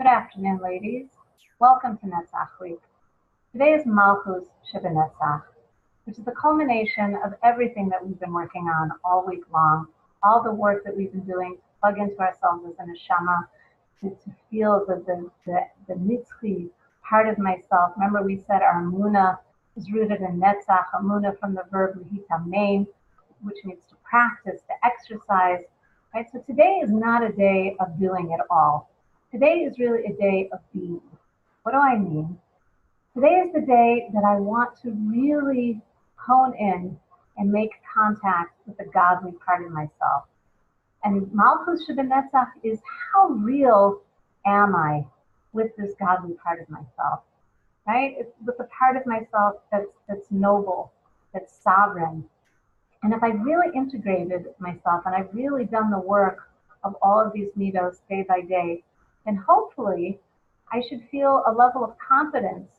Good afternoon, ladies. Welcome to Netzach Week. Today is Malchut Netzach, which is the culmination of everything that we've been working on all week long, all the work that we've been doing to plug into ourselves as an neshama, to feel the nitzchi part of myself. Remember, we said our emunah is rooted in Netzach, emunah from the verb lihitamein, which means to practice, to exercise. Right? So today is not a day of doing it all. Today is really a day of being. What do I mean? Today is the day that I want to really hone in and make contact with the godly part of myself. And Malchut Netzach is how real am I with this godly part of myself, right? It's with the part of myself that's noble, that's sovereign. And if I've really integrated myself and I've really done the work of all of these middos day by day, then hopefully I should feel a level of confidence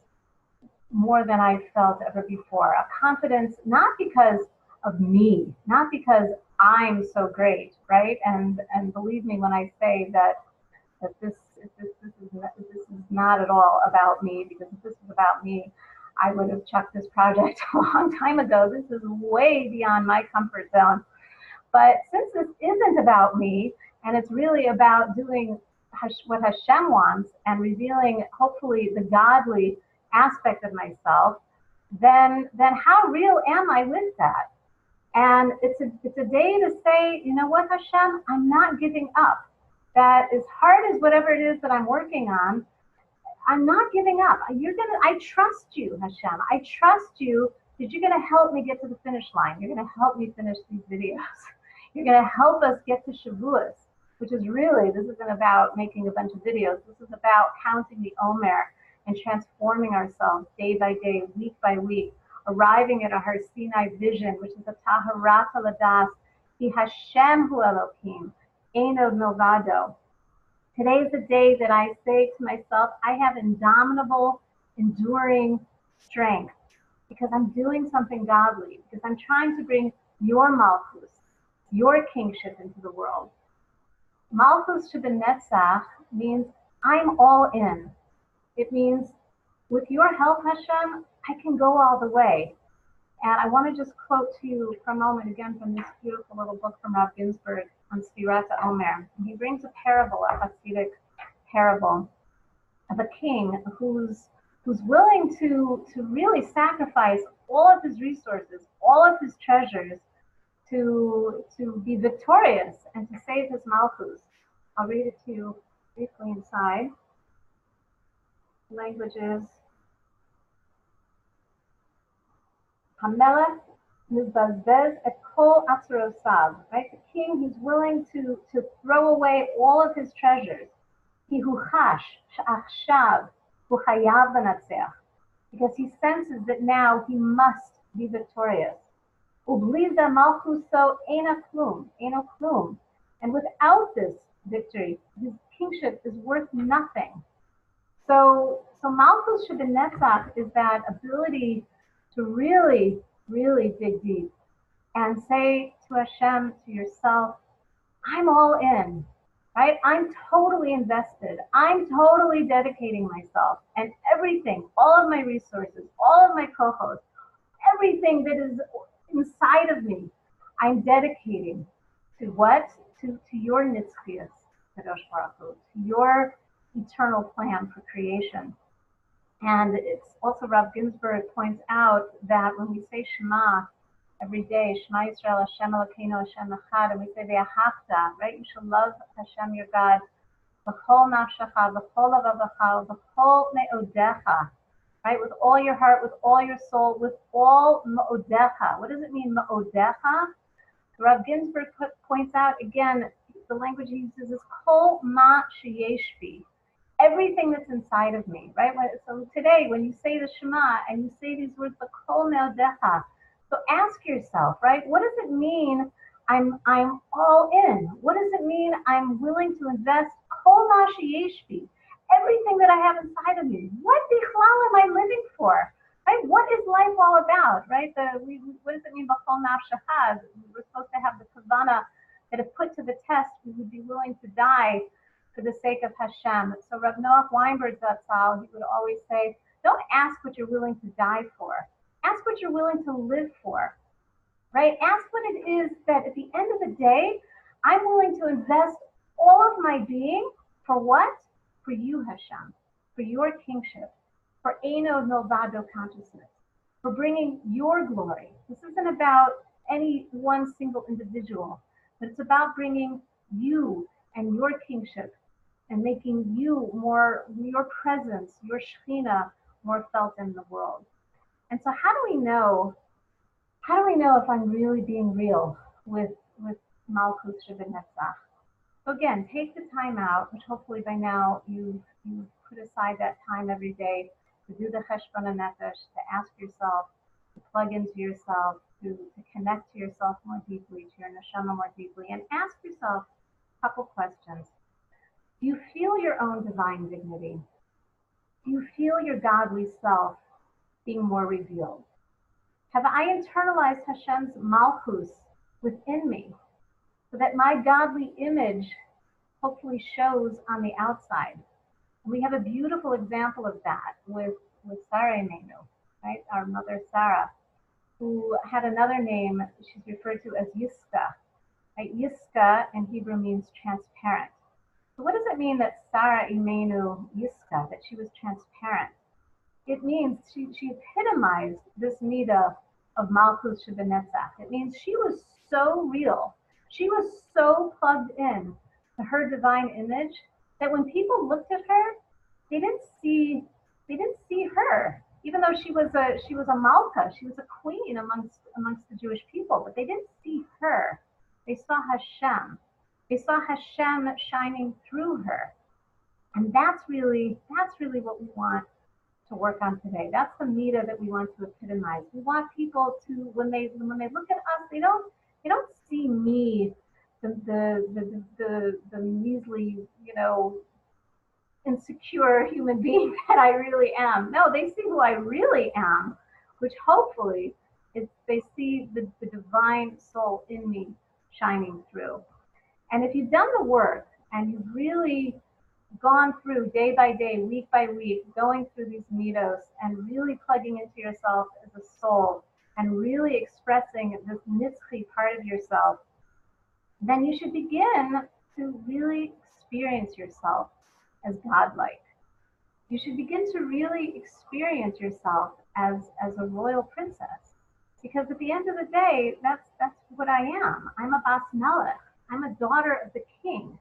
more than I've felt ever before. A confidence not because of me, not because I'm so great, right? And believe me when I say that this is not at all about me, because if this was about me, I would have chucked this project a long time ago. This is way beyond my comfort zone. But since this isn't about me, and it's really about doing what Hashem wants and revealing, hopefully, the godly aspect of myself, then how real am I with that? And it's a day to say, you know what, Hashem, I'm not giving up. That as hard as whatever it is that I'm working on, I'm not giving up. I trust you, Hashem. I trust you that you're going to help me get to the finish line. You're going to help me finish these videos. You're going to help us get to Shavuos, which is really, this isn't about making a bunch of videos. This is about counting the Omer and transforming ourselves day by day, week by week, arriving at a Har Sinai vision, which is a Taharat Ladas, Ki Hashem Hu Elokim, Einod Milvado. Today is the day that I say to myself, I have indomitable, enduring strength because I'm doing something godly, because I'm trying to bring your Malchus, your kingship into the world. Malchut Netzach means I'm all in. It means with your help, Hashem, I can go all the way. And I want to just quote to you for a moment again from this beautiful little book from Rav Ginsburg on Sfirat Omer. He brings a parable, a Hasidic parable, of a king who's willing to really sacrifice all of his resources, all of his treasures, to be victorious and to save his Malchus. I'll read it to you briefly inside. The language is Hamelech mizbazbez et kol atzerosav. Right, the king, he's willing to throw away all of his treasures. He hu chash she'achshav hu chayav l'natzech, because he senses that now he must be victorious. Ubliv da malchuso eina klum, and without this victory, his kingship is worth nothing. So Malchut Netzach is that ability to really, really dig deep and say to Hashem, to yourself, I'm all in, right? I'm totally invested. I'm totally dedicating myself and everything, all of my resources, all of my kohos, everything that is inside of me, I'm dedicating to what? To your nitzchias, Kadosh Baruch Hu, to your eternal plan for creation. And it's also, Rav Ginsburg points out that when we say Shema every day, Shema Yisrael Hashem Elokeinu Hashem Echad, and we say Ve'ahavta, right? You shall love Hashem your God, v'chol nafshecha, v'chol lavavecha, v'chol me'odecha, right? With all your heart, with all your soul, with all me'odecha. What does it mean, me'odecha? Rav Ginsburg points out, again, the language he uses is kol ma sheyesh bi. Everything that's inside of me, right? So today, when you say the Shema and you say these words, the kol me'odecha, so ask yourself, right? What does it mean? I'm all in. What does it mean? I'm willing to invest kol ma sheyesh bi, everything that I have inside of me. What bichlal am I living for? Right? What is life all about? Right? What does it mean? B'chol nafshecha? We're supposed to have the kavana that if put to the test, we would be willing to die for the sake of Hashem. So Rav Noach Weinberg Zatzal, he would always say, don't ask what you're willing to die for. Ask what you're willing to live for, right? Ask what it is that at the end of the day, I'm willing to invest all of my being for what? For you, Hashem, for your kingship, for Eino Milvado consciousness, for bringing your glory. This isn't about any one single individual, but it's about bringing you and your kingship and making you more, your presence, your Shekhinah more felt in the world. And so how do we know if I'm really being real with Malchut Shebenetzach? So again, take the time out, which hopefully by now you've put aside that time every day to do the Cheshbon HaNefesh, to ask yourself, to plug into yourself, to connect to yourself more deeply, to your neshama more deeply, and ask yourself a couple questions. Do you feel your own divine dignity? Do you feel your godly self being more revealed? Have I internalized Hashem's Malchus within me so that my godly image hopefully shows on the outside? And we have a beautiful example of that with Sarah Imenu, right? Our mother Sarah, who had another name she's referred to as Yiska. Right? Yiska in Hebrew means transparent. So what does it mean that Sarah Imenu Yiska, that she was transparent? It means she epitomized this midah of Malchut Shebenetzach. It means she was so real. She was so plugged in to her divine image that when people looked at her, they didn't see her. Even though she was a malka, she was a queen amongst the Jewish people, but they didn't see her. They saw Hashem. They saw Hashem shining through her. And that's really what we want to work on today. That's the midah that we want to epitomize. We want people to, when they look at us, they don't see me, the measly, insecure human being that I really am. No, they see who I really am, which hopefully is they see the divine soul in me shining through. And if you've done the work and you've really gone through day by day, week by week, going through these middos and really plugging into yourself as a soul and really expressing this nitzchi part of yourself, then you should begin to really experience yourself as godlike. You should begin to really experience yourself as a royal princess. Because at the end of the day, that's what I am. I'm a bas melech. I'm a daughter of the king.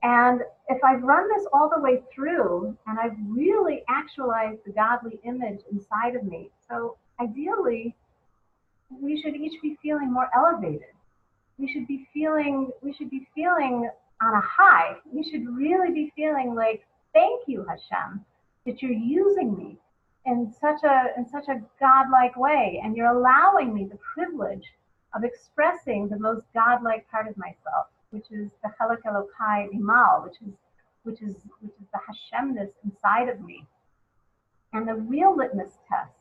And if I've run this all the way through and I've really actualized the godly image inside of me, so ideally, we should each be feeling more elevated. We should be feeling on a high. We should really be feeling like, thank you, Hashem, that you're using me in such a godlike way, and you're allowing me the privilege of expressing the most godlike part of myself, which is the Chelek Elokai Imal, which is the Hashemness inside of me. And the real litmus test,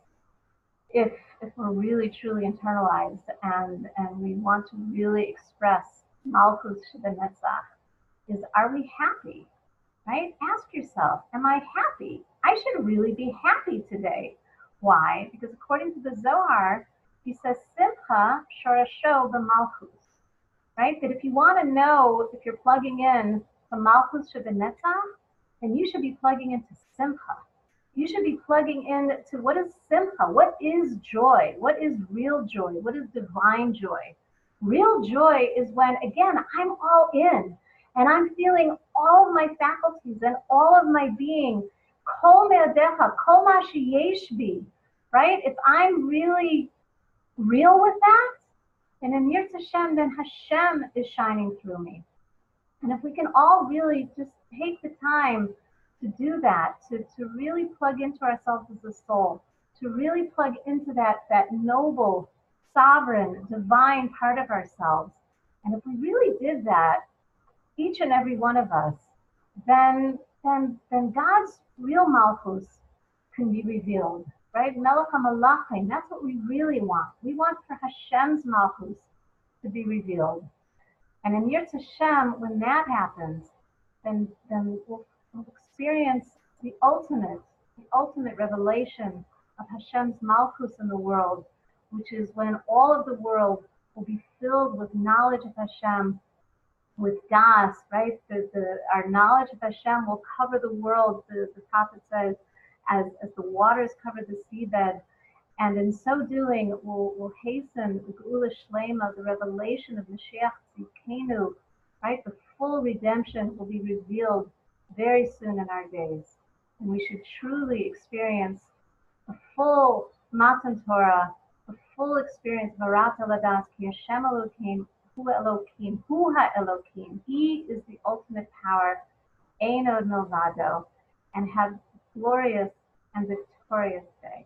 if we're really truly internalized and we want to really express Malchut Shebenetzach, is, are we happy? Right? Ask yourself, am I happy? I should really be happy today. Why? Because according to the Zohar, he says, Simcha shorasho b'malchus. Right? That if you want to know if you're plugging in to Malchut Shebenetzach, then you should be plugging into Simcha. You should be plugging in to what is Simcha? What is joy? What is real joy? What is divine joy? Real joy is when, again, I'm all in and I'm feeling all of my faculties and all of my being, kol me'adecha, kol ma sheyesh bi, right? If I'm really real with that, and in Yirtzeh Hashem, then Hashem is shining through me. And if we can all really just take the time to do that, to really plug into ourselves as a soul, to really plug into that noble, sovereign, divine part of ourselves. And if we really did that, each and every one of us, then God's real Malchus can be revealed. Right? Melech HaMalachim, that's what we really want. We want for Hashem's Malchus to be revealed. And in Yirtzeh Hashem, when that happens, then we'll experience the ultimate revelation of Hashem's Malchus in the world, which is when all of the world will be filled with knowledge of Hashem, with Das, right? Our knowledge of Hashem will cover the world, the prophet says, as the waters cover the seabed. And in so doing, will hasten the Geula Shlema, the revelation of Mashiach Tzidkenu, right? The full redemption will be revealed very soon in our days. And we should truly experience the full Matan Torah, the full experience of Arat Eladas, Ki Hashem Elokim, Hu HaElokim. He is the ultimate power, Ein Od Milvado, and have glorious and victorious day.